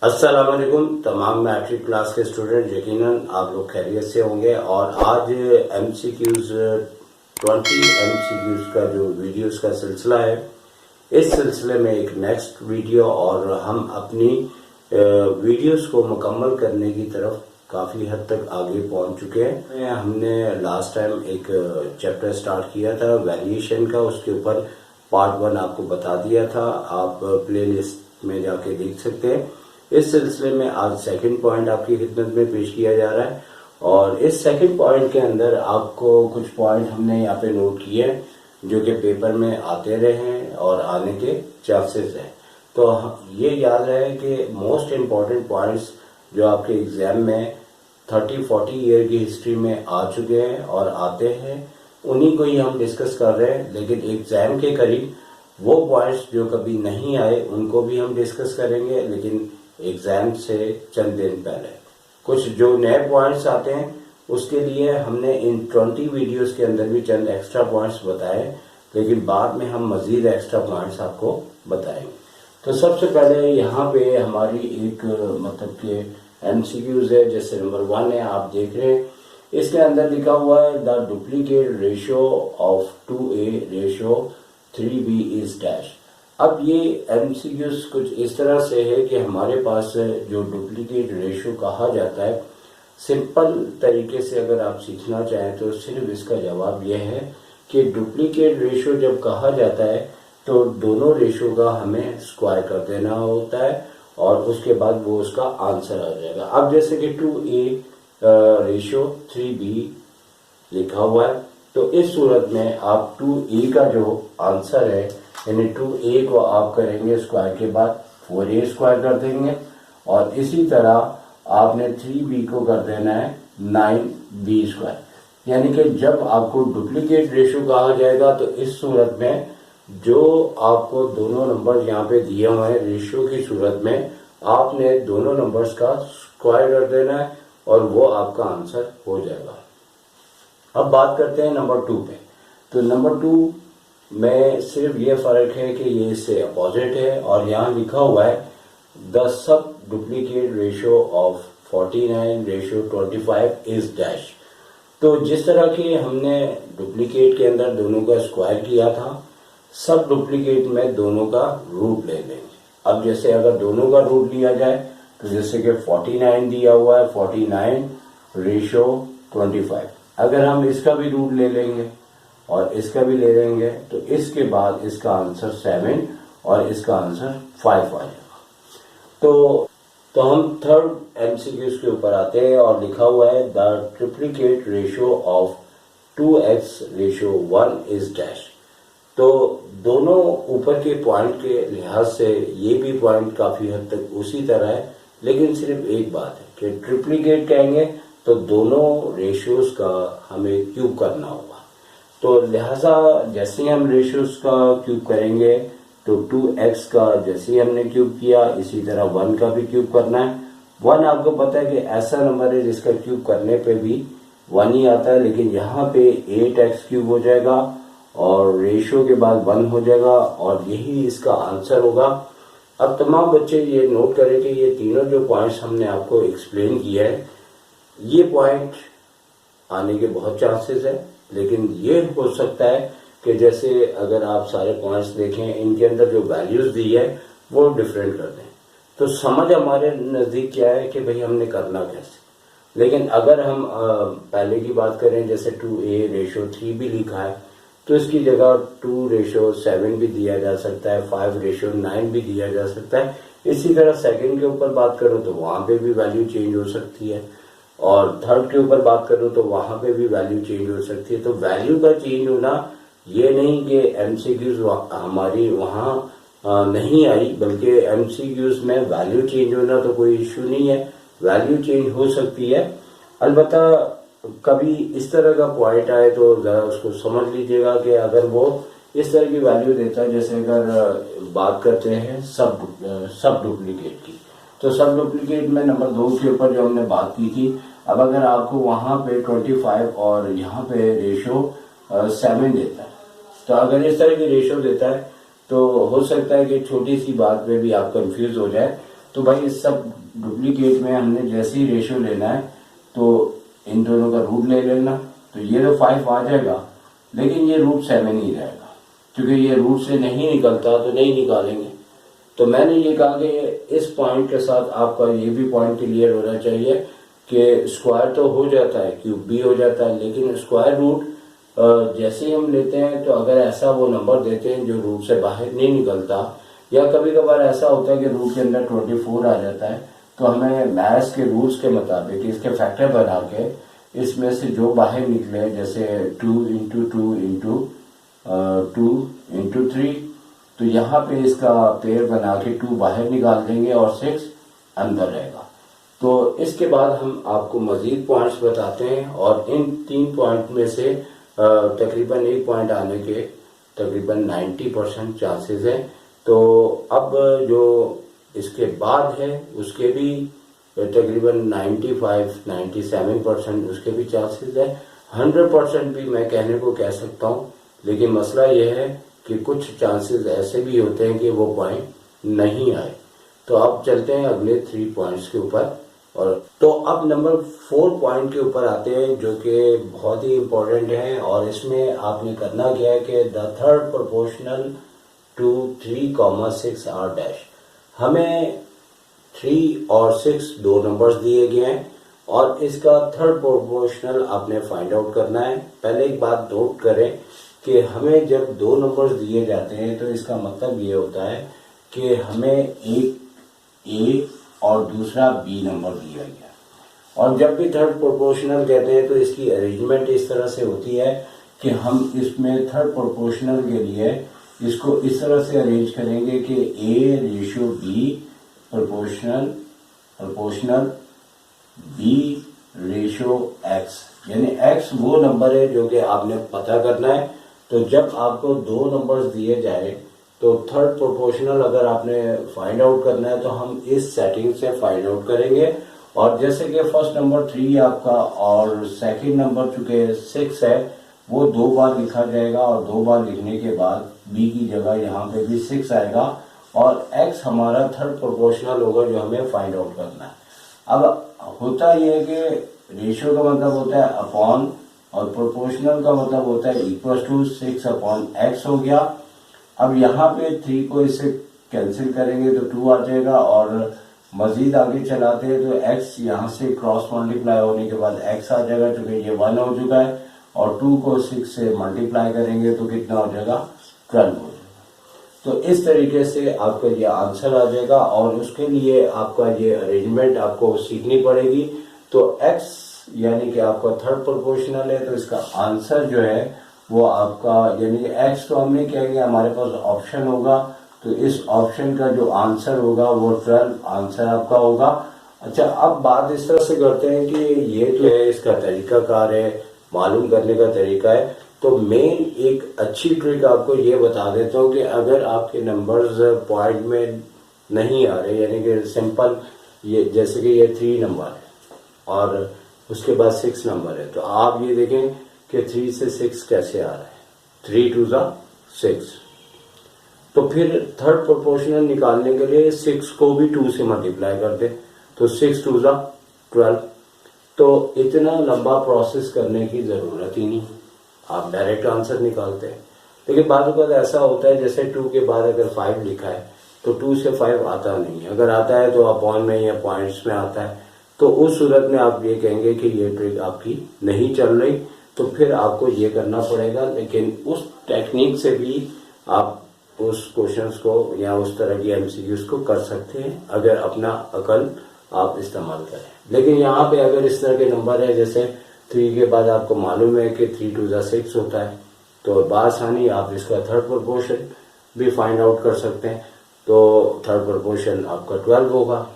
अस्सलाम वालेकुम तमाम मैट्रिक क्लास के स्टूडेंट, यकीनन आप लोग खैरियत से होंगे। और आज MCQs 20 MCQs का जो वीडियोस का सिलसिला है, इस सिलसिले में एक नेक्स्ट वीडियो और हम अपनी वीडियोस को मुकम्मल करने की तरफ काफ़ी हद तक आगे पहुंच चुके हैं। हमने लास्ट टाइम एक चैप्टर स्टार्ट किया था वेरिएशन का, उसके ऊपर पार्ट 1 आपको बता दिया था, आप प्लेलिस्ट में जाके देख सकते हैं। इस सिलसिले में आज सेकंड पॉइंट आपकी खिदमत में पेश किया जा रहा है और इस सेकंड पॉइंट के अंदर आपको कुछ पॉइंट हमने यहाँ पे नोट किए हैं जो कि पेपर में आते रहे हैं और आने के चांसेस हैं। तो ये याद रहे कि मोस्ट इम्पॉर्टेंट पॉइंट्स जो आपके एग्जाम में 30-40 ईयर की हिस्ट्री में आ चुके हैं और आते हैं, उन्हीं को ही हम डिस्कस कर रहे हैं। लेकिन एग्जाम के करीब वो पॉइंट्स जो कभी नहीं आए उनको भी हम डिस्कस करेंगे, लेकिन एग्जाम से चंद दिन पहले कुछ जो नए पॉइंट्स आते हैं उसके लिए हमने इन 20 वीडियोस के अंदर भी चंद एक्स्ट्रा पॉइंट्स बताए, लेकिन बाद में हम मजीद एक्स्ट्रा पॉइंट्स आपको बताएंगे। तो सबसे पहले यहाँ पे हमारी एक मतलब के MCQs है, जैसे नंबर 1 है, आप देख रहे हैं इसके अंदर लिखा हुआ है the duplicate ratio of 2A ratio 3B is dash. अब ये MCQs कुछ इस तरह से है कि हमारे पास जो डुप्लीकेट रेशियो कहा जाता है, सिंपल तरीके से अगर आप सीखना चाहें तो सिर्फ इसका जवाब यह है कि डुप्लीकेट रेशियो जब कहा जाता है तो दोनों रेशियो का हमें स्क्वायर कर देना होता है और उसके बाद वो उसका आंसर आ जाएगा। अब जैसे कि 2A रेशियो 3B लिखा हुआ है, तो इस सूरत में आप 2A का जो आंसर है यानी 2A को आप करेंगे स्क्वायर के बाद 4A स्क्वायर कर देंगे और इसी तरह आपने 3B को कर देना है 9B स्क्वायर। यानी कि जब आपको डुप्लीकेट रेशियो कहा जाएगा तो इस सूरत में जो आपको दोनों नंबर यहाँ पे दिए हुए हैं रेशियो की सूरत में, आपने दोनों नंबर्स का स्क्वायर कर देना है और वो आपका आंसर हो जाएगा। अब बात करते हैं नंबर 2 पे। तो नंबर 2 में सिर्फ ये फर्क है कि ये इससे अपोजिट है और यहाँ लिखा हुआ है the sub duplicate ratio of 49 ratio 25 is dash. तो जिस तरह की हमने डुप्लीकेट के अंदर दोनों का स्क्वायर किया था, सब डुप्लीकेट में दोनों का रूट ले लेंगे। अब जैसे अगर दोनों का रूट लिया जाए तो जैसे कि 49 दिया हुआ है 49 रेशियो 25, अगर हम इसका भी रूट ले लेंगे और इसका भी ले लेंगे तो इसके बाद इसका आंसर 7 और इसका आंसर 5 आ जाएगा। तो हम थर्ड MCQs के ऊपर आते हैं और लिखा हुआ है the triplicate ratio of 2x ratio 1 is dash. तो दोनों ऊपर के पॉइंट के लिहाज से ये भी पॉइंट काफी हद तक उसी तरह है, लेकिन सिर्फ एक बात है कि ट्रिप्लिकेट कहेंगे तो दोनों रेशियोज का हमें क्यूब करना होगा। तो लिहाजा जैसे ही हम रेशियोज का क्यूब करेंगे तो 2x का जैसे ही हमने क्यूब किया, इसी तरह 1 का भी क्यूब करना है। 1 आपको पता है कि ऐसा नंबर है जिसका क्यूब करने पे भी 1 ही आता है, लेकिन यहाँ पे 8x क्यूब हो जाएगा और रेशियो के बाद 1 हो जाएगा और यही इसका आंसर होगा। अब तमाम बच्चे ये नोट करें कि ये तीनों जो पॉइंट्स हमने आपको एक्सप्लेन किया है, ये पॉइंट आने के बहुत चांसेस है, लेकिन ये हो सकता है कि जैसे अगर आप सारे पॉइंट्स देखें इनके अंदर जो वैल्यूज दी है वो डिफरेंट कर दें। तो समझ हमारे नज़दीक क्या है कि भाई हमने करना कैसे। लेकिन अगर हम पहले की बात करें, जैसे 2A रेशियो 3 भी लिखा है तो इसकी जगह 2 रेशियो 7 भी दिया जा सकता है, 5 रेशियो 9 भी दिया जा सकता है। इसी तरह सेकंड के ऊपर बात करो तो वहां पे भी वैल्यू चेंज हो सकती है और थर्ड के ऊपर बात करो तो वहां पे भी वैल्यू चेंज हो सकती है। तो वैल्यू का चेंज होना ये नहीं कि MCQs हमारी वहां नहीं आई, बल्कि MCQs में वैल्यू चेंज होना तो कोई इश्यू नहीं है, वैल्यू चेंज हो सकती है। अलबत्ता कभी इस तरह का पॉइंट आए तो जरा उसको समझ लीजिएगा कि अगर वो इस तरह की वैल्यू देता है, जैसे अगर बात करते हैं सब डुप्लीकेट की, तो सब डुप्लीकेट में नंबर 2 के ऊपर जो हमने बात की थी, अब अगर आपको वहां पे 25 और यहाँ पे रेशियो 7 देता है, तो अगर इस तरह की रेशियो देता है तो हो सकता है कि छोटी सी बात पे भी आप कंफ्यूज हो जाए। तो भाई इस सब डुप्लीकेट में हमने जैसे ही रेशियो लेना है तो इन दोनों का रूट ले लेना, तो ये तो 5 आ जाएगा, लेकिन ये रूट 7 ही रहेगा, क्योंकि ये रूट से नहीं निकलता तो नहीं निकालेंगे। तो मैंने ये कहा कि इस पॉइंट के साथ आपका ये भी पॉइंट क्लियर होना चाहिए कि स्क्वायर तो हो जाता है, क्यूब भी हो जाता है, लेकिन स्क्वायर रूट जैसे ही हम लेते हैं तो अगर ऐसा वो नंबर देते हैं जो रूट से बाहर नहीं निकलता, या कभी कभार ऐसा होता है कि रूट के अंदर 24 आ जाता है, तो हमें मैथ्स के रूल्स के मुताबिक इसके फैक्टर बना के इसमें से जो बाहर निकले, जैसे 2 इंटू 2 इंटू 2 इंटू 3, तो यहाँ पे इसका पेयर बना के 2 बाहर निकाल देंगे और 6 अंदर रहेगा। तो इसके बाद हम आपको मजीद पॉइंट्स बताते हैं, और इन 3 पॉइंट में से तकरीबन 1 पॉइंट आने के तकरीबन 90% चांसेस हैं। तो अब जो इसके बाद है उसके भी तकरीबन 95-97% उसके भी चांसेस है। 100% भी मैं कहने को कह सकता हूँ, लेकिन मसला यह है कि कुछ चांसेस ऐसे भी होते हैं कि वो पॉइंट नहीं आए। तो अब चलते हैं अगले 3 पॉइंट्स के ऊपर, और तो अब नंबर 4 पॉइंट के ऊपर आते हैं, जो कि बहुत ही इम्पोर्टेंट है। और इसमें आपने करना क्या है कि the third proportional to 3,6 are dash. हमें 3 और 6 दो नंबर्स दिए गए हैं, और इसका थर्ड प्रोपोर्शनल आपने फाइंड आउट करना है। पहले एक बात नोट करें कि हमें जब 2 नंबर्स दिए जाते हैं तो इसका मतलब ये होता है कि हमें एक ए और दूसरा बी नंबर दिया गया, और जब भी थर्ड प्रोपोर्शनल कहते हैं तो इसकी अरेंजमेंट इस तरह से होती है कि हम इसमें थर्ड प्रोपोर्शनल के लिए इसको इस तरह से अरेंज करेंगे कि A ratio B proportional B ratio X, यानी एक्स वो नंबर है जो कि आपने पता करना है। तो जब आपको 2 नंबर्स दिए जाए तो थर्ड प्रोपोर्शनल अगर आपने फाइंड आउट करना है तो हम इस सेटिंग से फाइंड आउट करेंगे। और जैसे कि फर्स्ट नंबर 3 आपका और सेकंड नंबर चूंकि 6 है, वो 2 बार लिखा जाएगा, और 2 बार लिखने के बाद बी की जगह यहाँ पे भी 6 आएगा, और एक्स हमारा थर्ड प्रोपोर्शनल होगा जो हमें फाइंड आउट करना है। अब होता यह है कि रेशियो का मतलब होता है अपॉन, और प्रोपोर्शनल का मतलब होता है इक्वल टू 6 अपॉन एक्स हो गया। अब यहाँ पे 3 को इससे कैंसिल करेंगे तो 2 आ जाएगा, और मजीद आगे चलाते हैं तो x यहाँ से क्रॉस मल्टीप्लाई होने के बाद x आ जाएगा, क्योंकि ये 1 हो चुका है, और 2 को 6 से मल्टीप्लाई करेंगे तो कितना हो जाएगा, 12 हो जाएगा। तो इस तरीके से आपका ये आंसर आ जाएगा, और उसके लिए आपका ये अरेंजमेंट आपको सीखनी पड़ेगी। तो x यानी कि आपका थर्ड प्रोपोर्शनल है, तो इसका आंसर जो है वो आपका, यानी कि x तो हमने कहेंगे हमारे पास ऑप्शन होगा, तो इस ऑप्शन का जो आंसर होगा वो 12 आंसर आपका होगा। अच्छा, अब बात इस तरह से करते हैं कि ये जो है इसका तरीकाकार है, मालूम करने का तरीका है। तो मेन एक अच्छी ट्रिक आपको ये बता देता हूँ कि अगर आपके नंबर्स पॉइंट में नहीं आ रहे, यानी कि सिंपल ये जैसे कि ये 3 नंबर है और उसके बाद 6 नंबर है, तो आप ये देखें कि 3 से 6 कैसे आ रहा है, 3 2 6। तो फिर थर्ड प्रोपोर्शनल निकालने के लिए 6 को भी 2 से मल्टीप्लाई कर दे, तो 6 2 12। तो इतना लंबा प्रोसेस करने की ज़रूरत ही नहीं, आप डायरेक्ट आंसर निकालते हैं। लेकिन बाद ऐसा होता है जैसे 2 के बाद अगर 5 लिखा है तो 2 से 5 आता नहीं है, अगर आता है तो अपॉन में या पॉइंट्स में आता है, तो उस सूरत में आप ये कहेंगे कि ये ट्रिक आपकी नहीं चल रही, तो फिर आपको ये करना पड़ेगा। लेकिन उस टेक्निक से भी आप उस क्वेश्चंस को या उस तरह की एमसीक्यूज को कर सकते हैं अगर अपना अकल आप इस्तेमाल करें। लेकिन यहाँ पे अगर इस तरह के नंबर है, जैसे 3 के बाद आपको मालूम है कि 3 2 6 होता है, तो बासानी आप इसका थर्ड प्रोपोर्शन भी फाइंड आउट कर सकते हैं। तो थर्ड प्रोपोर्शन आपका 12 होगा।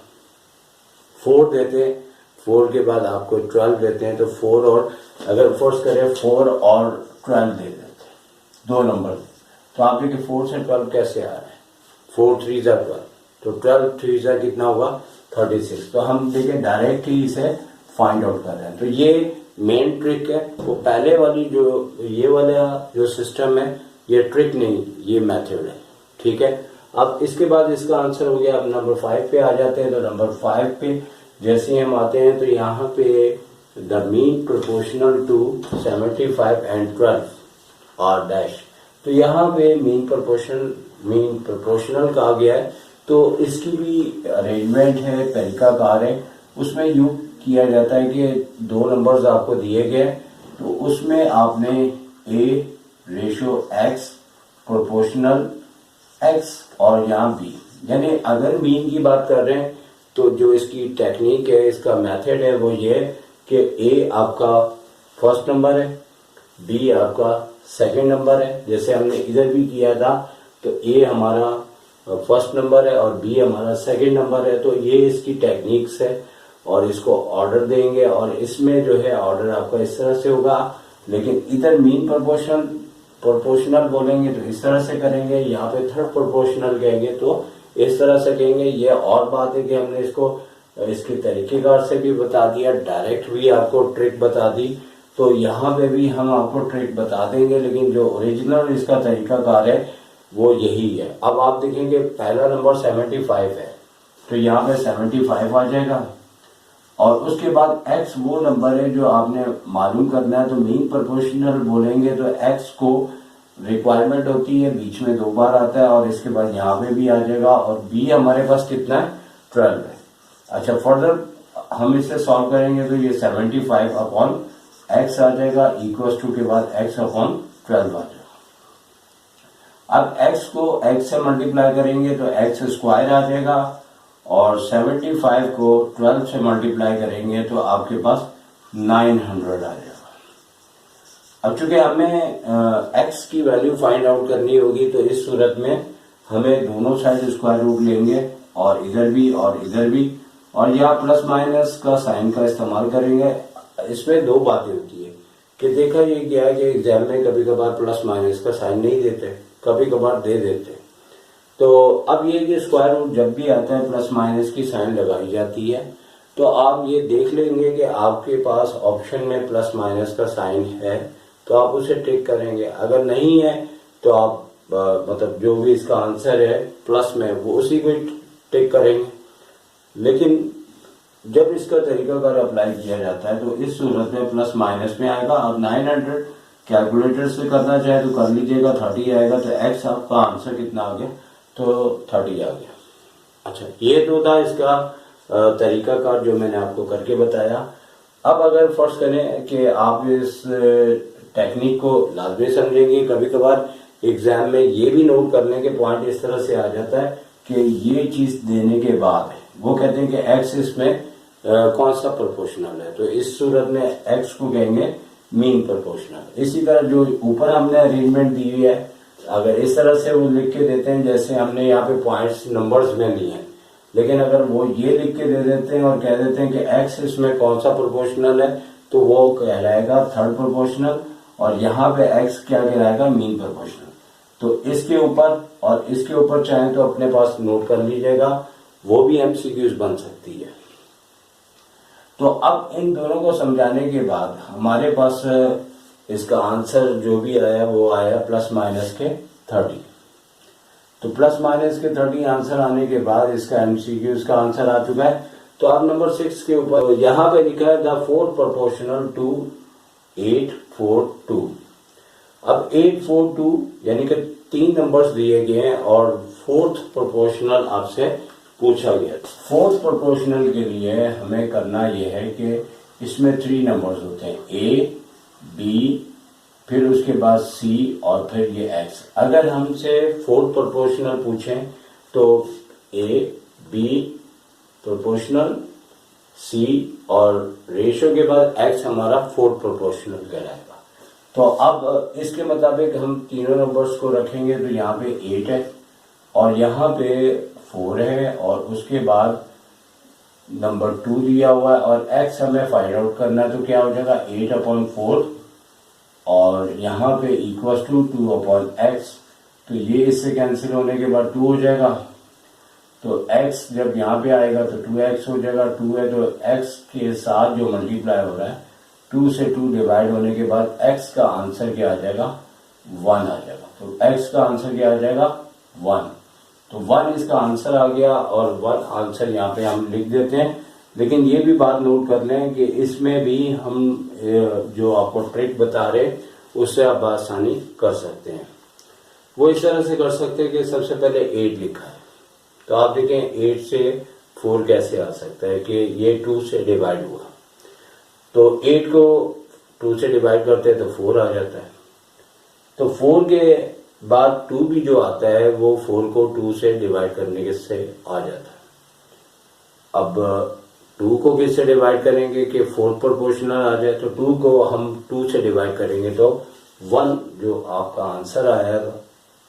4 देते हैं, 4 के बाद आपको 12 देते हैं, तो 4 और अगर फोर्स करें 4 और 12 दे देते हैं, 2 नंबर। तो आप देखिए 4 से 12 कैसे आ रहा है, 4 3 12, तो 12 3 कितना होगा 36। तो हम देखिए डायरेक्ट ही इसे फाइंड आउट कर रहे हैं। तो ये मेन ट्रिक है। वो पहले वाली जो ये वाला जो सिस्टम है, ये ट्रिक नहीं, ये मेथड है, ठीक है। अब इसके बाद इसका आंसर हो गया। अब नंबर 5 पे आ जाते हैं। तो नंबर 5 पे जैसे ही हम आते हैं तो यहाँ पे the mean proportional to 75 and 12 और डैश। तो यहाँ पे मीन प्रोपोर्शनल कहा गया है। तो इसकी भी अरेंजमेंट है, तरीकाकार है। उसमें यूं किया जाता है कि दो नंबर्स आपको दिए गए तो उसमें आपने a ratio x proportional x और यहाँ b, यानी अगर मीन की बात कर रहे हैं तो जो इसकी टेक्निक है, इसका मेथड है वो ये है कि a आपका फर्स्ट नंबर है, b आपका सेकंड नंबर है। जैसे हमने इधर भी किया था तो a हमारा फर्स्ट नंबर है और b हमारा सेकंड नंबर है। तो ये इसकी टेक्निक्स है और इसको ऑर्डर देंगे और इसमें जो है ऑर्डर आपका इस तरह से होगा। लेकिन इधर मीन प्रोपोर्शनल बोलेंगे तो इस तरह से करेंगे, यहाँ पे थर्ड प्रोपोर्शनल कहेंगे तो इस तरह से कहेंगे। ये और बात है कि हमने इसको इसके तरीकेकार से भी बता दिया, डायरेक्ट भी आपको ट्रिक बता दी। तो यहाँ पे भी हम आपको ट्रिक बता देंगे, लेकिन जो ओरिजिनल इसका तरीकाकार है वो यही है। अब आप देखेंगे पहला नंबर 75 है तो यहाँ पे 75 आ जाएगा और उसके बाद x वो नंबर है जो आपने मालूम करना है। तो मीन प्रोपोर्शनल बोलेंगे तो x को रिक्वायरमेंट होती है, बीच में 2 बार आता है और इसके बाद यहाँ पे भी आ जाएगा और b हमारे पास कितना है 12 है। अच्छा, फर्दर हम इसे सॉल्व करेंगे तो ये 75 अपॉन x आ जाएगा इक्वल्स टू के बाद x अपॉन 12 आ जाएगा। अब x को x से मल्टीप्लाई करेंगे तो x स्क्वायर आ जाएगा और 75 को 12 से मल्टीप्लाई करेंगे तो आपके पास 900 आ जाएगा। अब चूंकि हमें x की वैल्यू फाइंड आउट करनी होगी तो इस सूरत में हमें दोनों साइड स्क्वायर रूट लेंगे और इधर भी और यहाँ प्लस माइनस का साइन का इस्तेमाल करेंगे। इसमें 2 बातें होती है कि देखा ये क्या है कि एग्जाम में कभी कभार प्लस माइनस का साइन नहीं देते, कभी कभार दे देते। तो अब ये कि स्क्वायर रूट जब भी आता है प्लस माइनस की साइन लगाई जाती है। तो आप ये देख लेंगे कि आपके पास ऑप्शन में प्लस माइनस का साइन है तो आप उसे टिक करेंगे, अगर नहीं है तो आप मतलब जो भी इसका आंसर है प्लस में वो उसी को टिक करेंगे। लेकिन जब इसका तरीकाकार अप्लाई किया जाता है तो इस सूरत में प्लस माइनस में आएगा। अब 900 कैलकुलेटर से करना चाहे तो कर लीजिएगा, 30 आएगा तो x आपका आंसर कितना आ गया तो 30 आ गया। अच्छा, ये तो था इसका तरीकाकार जो मैंने आपको करके बताया। अब अगर फर्ज करें कि आप इस टेक्निक को लाजमी समझेंगे, कभी कभार एग्जाम में ये भी नोट करने के पॉइंट इस तरह से आ जाता है कि ये चीज देने के बाद वो कहते हैं कि x इसमें कौन सा प्रोपोर्शनल है, तो इस सूरत में x को कहेंगे मीन प्रोपोर्शनल। इसी तरह जो ऊपर हमने अरेंजमेंट दी हुई है, अगर इस तरह से वो लिख के देते हैं जैसे हमने यहाँ पे पॉइंट्स नंबर्स में लिए हैं, लेकिन अगर वो ये लिख के दे देते हैं और कह देते हैं कि x इसमें कौन सा प्रोपोर्शनल है तो वो कहलाएगा थर्ड प्रोपोर्शनल और यहाँ पे x क्या कहलाएगा मीन प्रोपोर्शनल। तो इसके ऊपर और इसके ऊपर चाहे तो अपने पास नोट कर लीजिएगा, वो भी एमसीक्यूज बन सकती है। तो अब इन दोनों को समझाने के बाद हमारे पास इसका आंसर जो भी आया वो आया प्लस माइनस के 30। तो प्लस माइनस के 30 आंसर आने के बाद इसका एमसीक्यूज का आंसर आ चुका है। तो अब नंबर 6 के ऊपर यहाँ पे लिखा है द फोर्थ प्रोपोर्शनल टू 842। अब 842 यानी कि 3 नंबर्स दिए गए हैं और फोर्थ प्रोपोर्शनल आपसे पूछा गया। फोर्थ प्रोपोर्शनल के लिए हमें करना यह है कि इसमें 3 नंबर्स होते हैं, ए बी फिर उसके बाद सी और फिर ये एक्स। अगर हमसे फोर्थ प्रोपोर्शनल पूछें तो ए बी प्रोपोर्शनल सी और रेशियो के बाद एक्स हमारा फोर्थ प्रोपोर्शनल कहलाएगा। तो अब इसके मुताबिक हम तीनों नंबर्स को रखेंगे तो यहाँ पे 8 है और यहाँ पे 4 है और उसके बाद नंबर 2 दिया हुआ है और x हमें फाइंड आउट करना है। तो क्या हो जाएगा 8/4 और यहाँ पे इक्वल्स टू 2/x। तो ये इससे कैंसिल होने के बाद 2 हो जाएगा। तो x जब यहाँ पे आएगा तो 2x हो जाएगा। 2 है तो x के साथ जो मल्टीप्लाई हो रहा है 2 से 2 डिवाइड होने के बाद x का आंसर क्या आ जाएगा 1 आ जाएगा। तो x का आंसर क्या आ जाएगा 1। तो 1 इसका आंसर आ गया और 1 आंसर यहाँ पे हम लिख देते हैं। लेकिन ये भी बात नोट कर लें कि इसमें भी हम जो आपको ट्रिक बता रहे उससे आप आसानी कर सकते हैं। वो इस तरह से कर सकते हैं कि सबसे पहले 8 लिखा है, तो आप देखें 8 से 4 कैसे आ सकता है कि ये 2 से डिवाइड हुआ, तो 8 को 2 से डिवाइड करते हैं तो 4 आ जाता है। तो 4 के बाद 2 भी जो आता है वो 4 को 2 से डिवाइड करने के से आ जाता है। अब 2 को किससे डिवाइड करेंगे कि 4 प्रोपोर्शनल आ जाए, तो 2 को हम 2 से डिवाइड करेंगे तो 1 जो आपका आंसर आएगा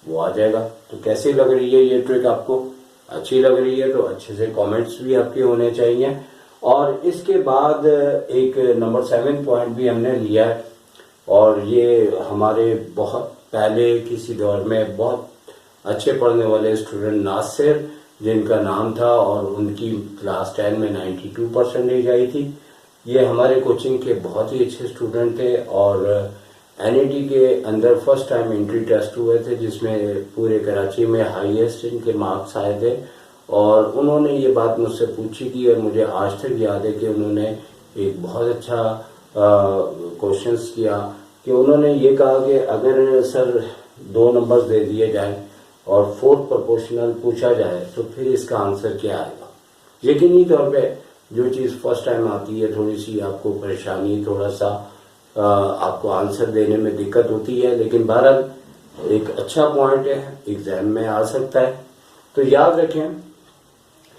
वो आ जाएगा। तो कैसी लग रही है ये ट्रिक आपको? अच्छी लग रही है तो अच्छे से कमेंट्स भी आपके होने चाहिए। और इसके बाद एक नंबर 7 पॉइंट भी हमने लिया है, और ये हमारे बहुत पहले किसी दौर में बहुत अच्छे पढ़ने वाले स्टूडेंट नासिर जिनका नाम था और उनकी क्लास 10 में 92% आई थी। ये हमारे कोचिंग के बहुत ही अच्छे स्टूडेंट थे और एनईटी के अंदर फर्स्ट टाइम एंट्री टेस्ट हुए थे जिसमें पूरे कराची में हाईएस्ट इनके मार्क्स आए थे। और उन्होंने ये बात मुझसे पूछी थी और मुझे आज तक याद है कि उन्होंने एक बहुत अच्छा क्वेश्चंस किया कि उन्होंने ये कहा कि अगर सर 2 नंबर्स दे दिए जाएं और 4th प्रोपोर्शनल पूछा जाए तो फिर इसका आंसर क्या आएगा। यकीनी तौर पे जो चीज़ फर्स्ट टाइम आती है थोड़ी सी आपको परेशानी, थोड़ा सा आपको आंसर देने में दिक्कत होती है, लेकिन बहरहाल एक अच्छा पॉइंट है, एग्जाम में आ सकता है। तो याद रखें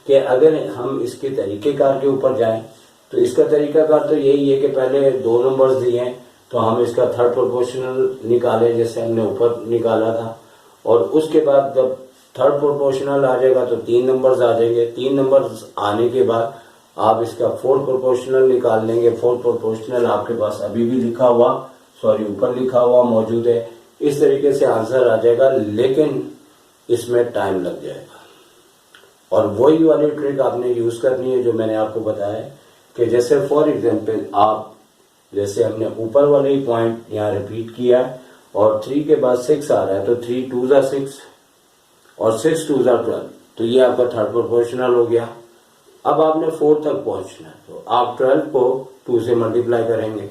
कि अगर हम इसके तरीक़ेकार के ऊपर जाएं तो इसका तरीक़ाकार तो यही है कि पहले 2 नंबर्स दिए हैं तो हम इसका 3rd प्रोपोर्शनल निकालें जैसे हमने ऊपर निकाला था, और उसके बाद जब 3rd प्रोपोर्शनल आ जाएगा तो 3 नंबर्स आ जाएंगे। 3 नंबर्स आने के बाद आप इसका 4th प्रोपोर्शनल निकाल लेंगे। 4th प्रोपोर्शनल आपके पास अभी भी लिखा हुआ ऊपर लिखा हुआ मौजूद है। इस तरीके से आंसर आ जाएगा, लेकिन इसमें टाइम लग जाएगा। और वही वाली ट्रिक आपने यूज करनी है जो मैंने आपको बताया कि जैसे फॉर एग्जाम्पल आप जैसे हमने ऊपर वाले ही पॉइंट यहाँ रिपीट किया और 3 के बाद 6 आ रहा है तो 3 2 जा 6 और 6 2 जा 12, तो ये आपका 3rd प्रोपोर्शनल हो गया। अब आपने 4 तक पहुंचना है तो आप 12 को 2 से मल्टीप्लाई करेंगे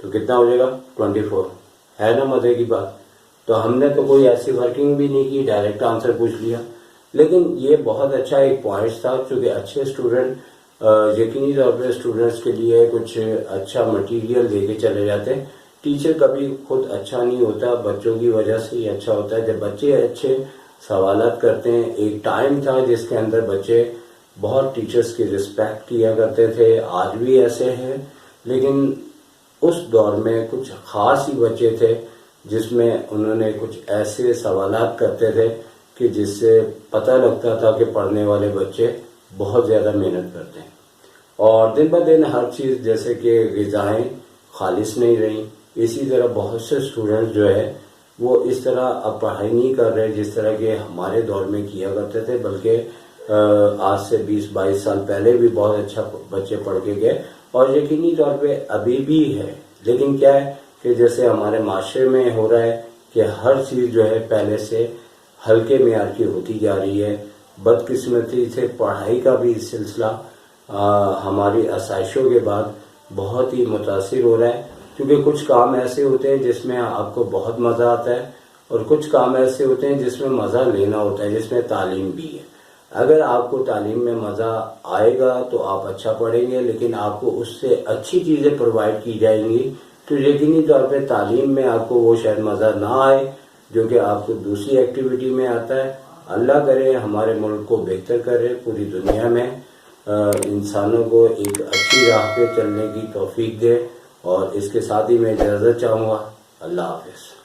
तो कितना हो जाएगा 24, है ना मजे की बात। तो हमने तो कोई ऐसी वर्किंग भी नहीं की, डायरेक्ट आंसर पूछ लिया। लेकिन ये बहुत अच्छा एक पॉइंट था क्योंकि अच्छे स्टूडेंट यकीनी तौर पर स्टूडेंट्स के लिए कुछ अच्छा मटेरियल दे के चले जाते हैं। टीचर कभी खुद अच्छा नहीं होता, बच्चों की वजह से ही अच्छा होता है जब बच्चे अच्छे सवालात करते हैं। एक टाइम था जिसके अंदर बच्चे बहुत टीचर्स की रिस्पेक्ट किया करते थे, आज भी ऐसे हैं, लेकिन उस दौर में कुछ खास ही बच्चे थे जिसमें उन्होंने कुछ ऐसे सवालात करते थे कि जिससे पता लगता था कि पढ़ने वाले बच्चे बहुत ज़्यादा मेहनत करते हैं। और दिन ब दिन हर चीज़ जैसे कि ग़िज़ाएँ खालिस नहीं रही, इसी तरह बहुत से स्टूडेंट्स जो है वो इस तरह अब पढ़ाई नहीं कर रहे जिस तरह के हमारे दौर में किया करते थे, बल्कि आज से 20-22 साल पहले भी बहुत अच्छा बच्चे पढ़ के गए और यकीनी तौर पे अभी भी है। लेकिन क्या है कि जैसे हमारे माशरे में हो रहा है कि हर चीज़ जो है पहले से हल्के मेयार की होती जा रही है। बदकिस्मती से पढ़ाई का भी सिलसिला हमारी आसाइशों के बाद बहुत ही मुतासिर हो रहा है, क्योंकि कुछ काम ऐसे होते हैं जिसमें आपको बहुत मज़ा आता है और कुछ काम ऐसे होते हैं जिसमें मज़ा लेना होता है, जिसमें तालीम भी है। अगर आपको तालीम में मज़ा आएगा तो आप अच्छा पढ़ेंगे, लेकिन आपको उससे अच्छी चीज़ें प्रोवाइड की जाएंगी तो यकीनी तौर पे तालीम में आपको वो शायद मज़ा ना आए जो कि आपको दूसरी एक्टिविटी में आता है। अल्लाह करे हमारे मुल्क को बेहतर करे, पूरी दुनिया में इंसानों को एक अच्छी राह पे चलने की तौफीक दे। और इसके साथ ही मैं इजाज़त चाहूँगा। अल्लाह हाफ़िज़।